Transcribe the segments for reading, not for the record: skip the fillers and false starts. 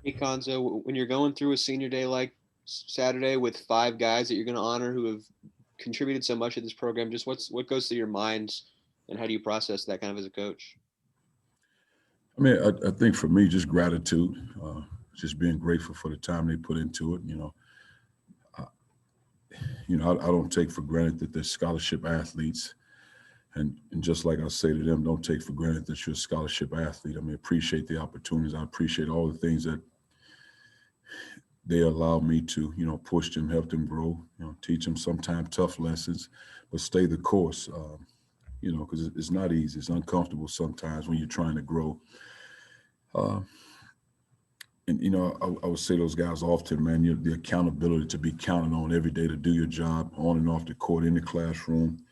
Hey, Cuonzo, when you're going through a senior day like Saturday with five guys that you're going to honor who have contributed so much to this program, just what goes through your minds and how do you process that kind of as a coach? I mean, I think for me, just gratitude, just being grateful for the time they put into it. I, I don't take for granted that they're scholarship athletes, and just like I say to them, don't take for granted that you're a scholarship athlete. I mean, appreciate the opportunities. I appreciate all the things that they allow me to, push them, help them grow, teach them sometimes tough lessons, but stay the course. Because it's not easy. It's uncomfortable sometimes when you're trying to grow. Uh, and I would say those guys often, man, the accountability to be counted on every day to do your job on and off the court in the classroom,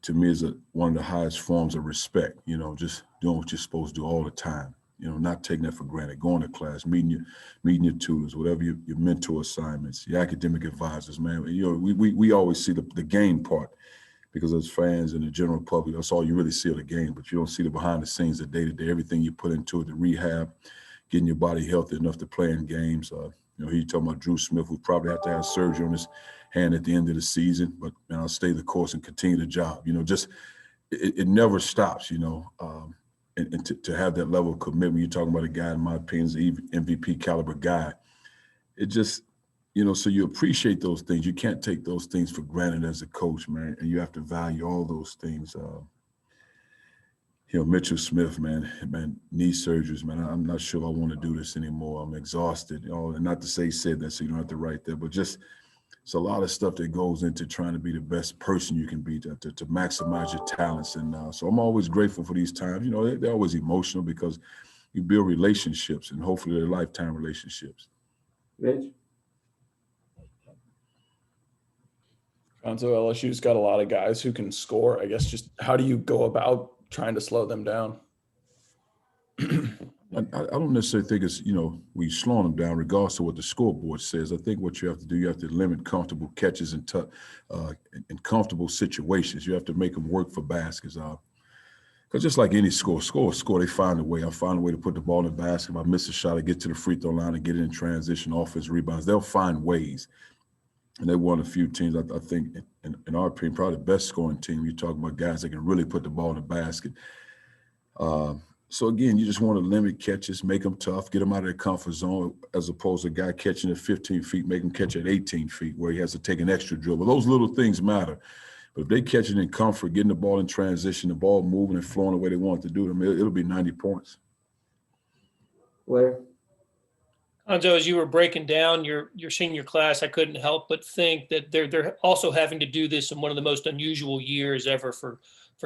to me is one of the highest forms of respect. Just doing what you're supposed to do all the time. Not taking that for granted. Going to class, meeting your tutors, whatever your mentor assignments, your academic advisors, man. We always see the game part because as fans and the general public, that's all you really see of the game. But you don't see the behind the scenes, the day to day, everything you put into it, the rehab, getting your body healthy enough to play in games. He talking about Drew Smith, who probably have to have surgery on his hand at the end of the season, but I'll stay the course and continue the job. Just it never stops. And to have that level of commitment, you're talking about a guy, in my opinion, is an MVP caliber guy. It just, so you appreciate those things. You can't take those things for granted as a coach, man, and you have to value all those things. Mitchell Smith, man, knee surgeries, man. I'm not sure I want to do this anymore. I'm exhausted. And not to say he said that, so you don't have to write that, but just it's a lot of stuff that goes into trying to be the best person you can be to maximize your talents. And so I'm always grateful for these times. They're always emotional because you build relationships, and hopefully they're lifetime relationships. Mitch? Cuonzo, LSU's got a lot of guys who can score. I guess just how do you go about trying to slow them down? I don't necessarily think it's, we slowing them down regardless of what the scoreboard says. I think what you have to do, you have to limit comfortable catches and in comfortable situations. You have to make them work for baskets. Because just like any score, they find a way. I find a way to put the ball in the basket. If I miss a shot, I get to the free throw line and get it in transition, offense rebounds. They'll find ways. And they're one of the few teams, I think, in our opinion, probably the best scoring team. You're talking about guys that can really put the ball in the basket. So, again, you just want to limit catches, make them tough, get them out of their comfort zone, as opposed to a guy catching at 15 feet, make him catch at 18 feet where he has to take an extra dribble. Those little things matter. But if they catch it in comfort, getting the ball in transition, the ball moving and flowing the way they want it to do, it'll be 90 points. Where? Cuonzo, as you were breaking down your senior class, I couldn't help but think that they're also having to do this in one of the most unusual years ever for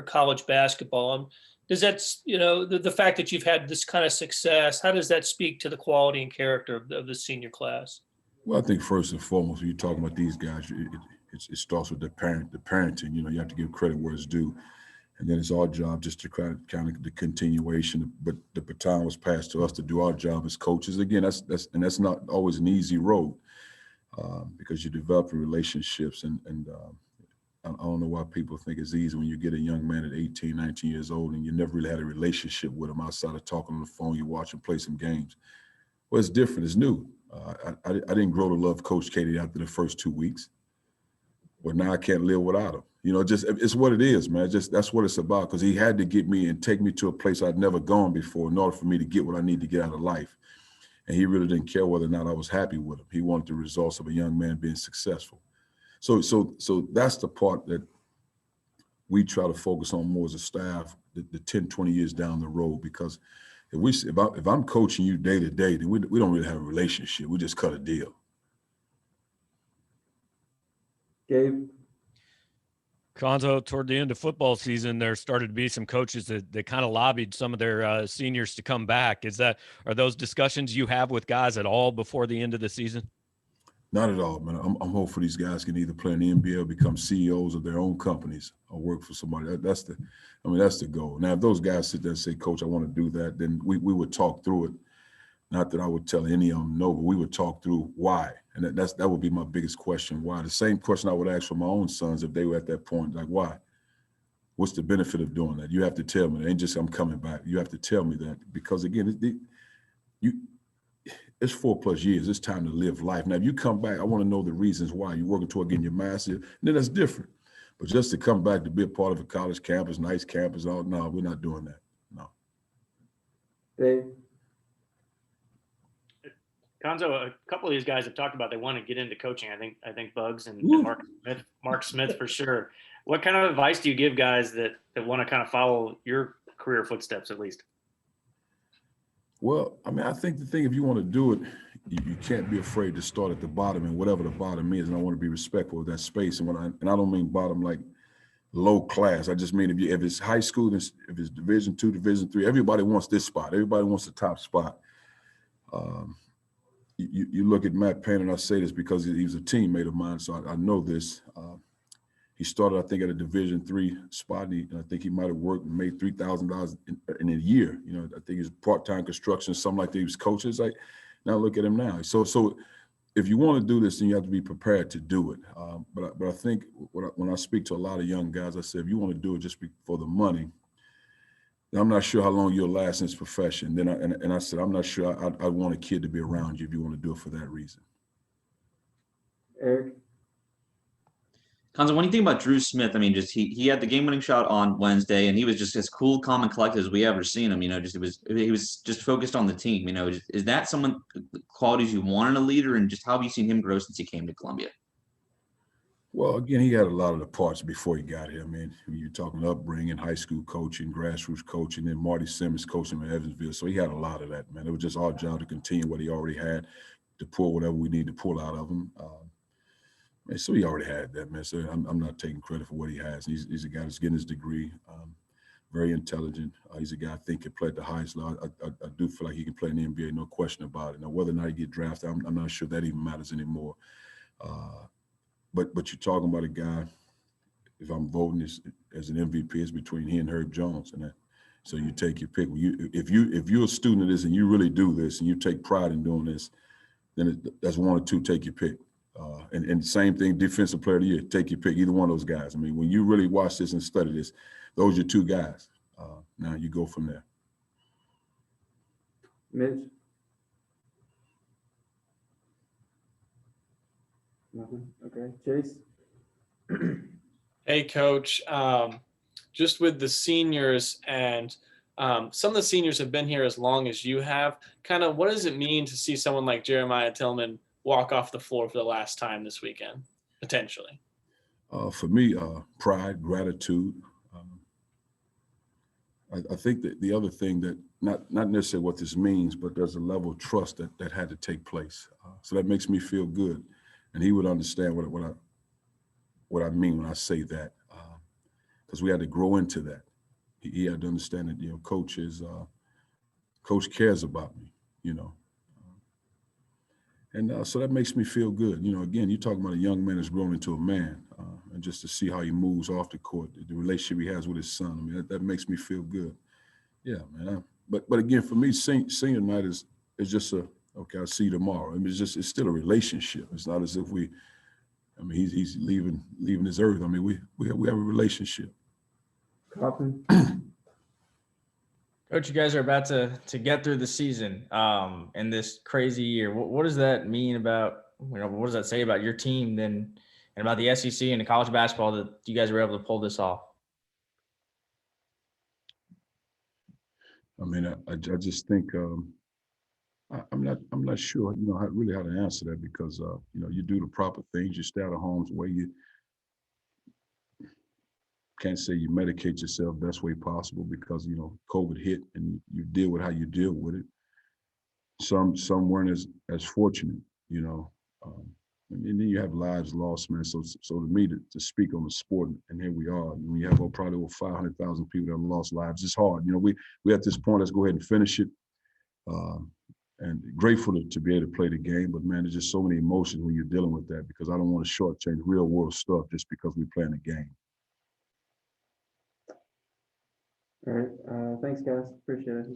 college basketball. Does that, the fact that you've had this kind of success, how does that speak to the quality and character of the senior class? Well, I think first and foremost, when you're talking about these guys, it starts with the parenting. You have to give credit where it's due. And then it's our job just to kind of the continuation. But the baton was passed to us to do our job as coaches. Again, that's not always an easy road because you're developing relationships. And I don't know why people think it's easy when you get a young man at 18, 19 years old and you never really had a relationship with him outside of talking on the phone. You watch him play some games. Well, it's different. It's new. I didn't grow to love Coach Katie after the first 2 weeks. But now I can't live without him. It's what it is, man. That's what it's about. Because he had to get me and take me to a place I'd never gone before in order for me to get what I need to get out of life. And he really didn't care whether or not I was happy with him. He wanted the results of a young man being successful. So that's the part that we try to focus on more as a staff, the 10, 20 years down the road. Because if I'm coaching you day to day, then we don't really have a relationship. We just cut a deal. Gabe? Cuonzo, toward the end of football season, there started to be some coaches that kind of lobbied some of their seniors to come back. Are those discussions you have with guys at all before the end of the season? Not at all, man. I'm hopeful these guys can either play in the NBA or become CEOs of their own companies or work for somebody. That's the goal. Now, if those guys sit there and say, Coach, I want to do that, then we would talk through it. Not that I would tell any of them no, but we would talk through why. And that would be my biggest question, why. The same question I would ask for my own sons if they were at that point, like, why? What's the benefit of doing that? You have to tell me. It ain't just I'm coming back. You have to tell me that because, again, it's 4+ years. It's time to live life. Now, if you come back, I want to know the reasons why you're working toward getting your master's. Then that's different. But just to come back to be a part of a college campus, nice campus, no, we're not doing that. No. Dave, Cuonzo, a couple of these guys have talked about they want to get into coaching. I think Bugs and Woo. Mark Smith for sure. What kind of advice do you give guys that want to kind of follow your career footsteps at least? Well, I mean, I think the thing, if you want to do it, you can't be afraid to start at the bottom, and whatever the bottom is. And I want to be respectful of that space. And I don't mean bottom like low class. I just mean if it's high school, if it's Division II, Division III, everybody wants this spot. Everybody wants the top spot. You look at Matt Payne, and I say this because he was a teammate of mine, so I know this. He started, I think, at a Division III spot, and I think he might have worked and made $3,000 in a year. You know, I think he's part-time construction, something like that. He was coaching. It's like, now look at him now. So if you want to do this, then you have to be prepared to do it. But I think when I speak to a lot of young guys, I say, if you want to do it just for the money, then I'm not sure how long you'll last in this profession. Then I said, I'm not sure I want a kid to be around you if you want to do it for that reason. Eric, Cuonzo, when you think about Drew Smith, I mean, just he had the game-winning shot on Wednesday, and he was just as cool, calm, and collected as we ever seen him. You know, he was just focused on the team. You know, is that someone qualities you want in a leader, and just how have you seen him grow since he came to Columbia? Well, again, he had a lot of the parts before he got here. I mean, you're talking upbringing, high school coaching, grassroots coaching, and Marty Simmons coaching in Evansville. So he had a lot of that, man. It was just our job to continue what he already had, to pull whatever we need to pull out of him. And so he already had that, man. So I'm not taking credit for what he has. He's a guy that's getting his degree, very intelligent. He's a guy I think can play at the highest level. I do feel like he can play in the NBA, no question about it. Now, whether or not he get drafted, I'm not sure that even matters anymore. But you're talking about a guy, if I'm voting as an MVP, it's between he and Herb Jones. And so you take your pick. If you're a student of this and you really do this and you take pride in doing this, then that's one or two, take your pick. And same thing, defensive player of the year, take your pick, either one of those guys. I mean, when you really watch this and study this, those are two guys. Now you go from there. Mitch. Nothing. Okay, Chase. Hey, Coach. Just with the seniors, and some of the seniors have been here as long as you have. Kind of, what does it mean to see someone like Jeremiah Tillman walk off the floor for the last time this weekend, potentially? For me, pride, gratitude. I think that the other thing that not necessarily what this means, but there's a level of trust that had to take place. So that makes me feel good, and he would understand what I mean when I say that, because we had to grow into that. He had to understand that, you know, coach cares about me, you know. And so that makes me feel good. You know, again, you're talking about a young man that's grown into a man, and just to see how he moves off the court, the relationship he has with his son. I mean, that makes me feel good. Yeah, man. But again, for me, senior night is just okay, I'll see you tomorrow. I mean, it's still a relationship. It's not as if he's leaving this earth. I mean, we have a relationship. Kaufman. Coach, you guys are about to get through the season in this crazy year. What does that mean about, what does that say about your team then, and about the SEC and the college basketball that you guys were able to pull this off? I mean, I just think I'm not sure, you know, how to answer that, because you know, you do the proper things, you stay out of harm's way, you can't say you medicate yourself best way possible, because, you know, COVID hit and you deal with how you deal with it. Some weren't as fortunate, you know, and then you have lives lost, man. So to me, to speak on the sport, and here we are, when you have probably over 500,000 people that have lost lives, it's hard. You know, we at this point, let's go ahead and finish it. And grateful to be able to play the game, but man, there's just so many emotions when you're dealing with that, because I don't want to shortchange real world stuff just because we're playing a game. All right. Thanks, guys. Appreciate it.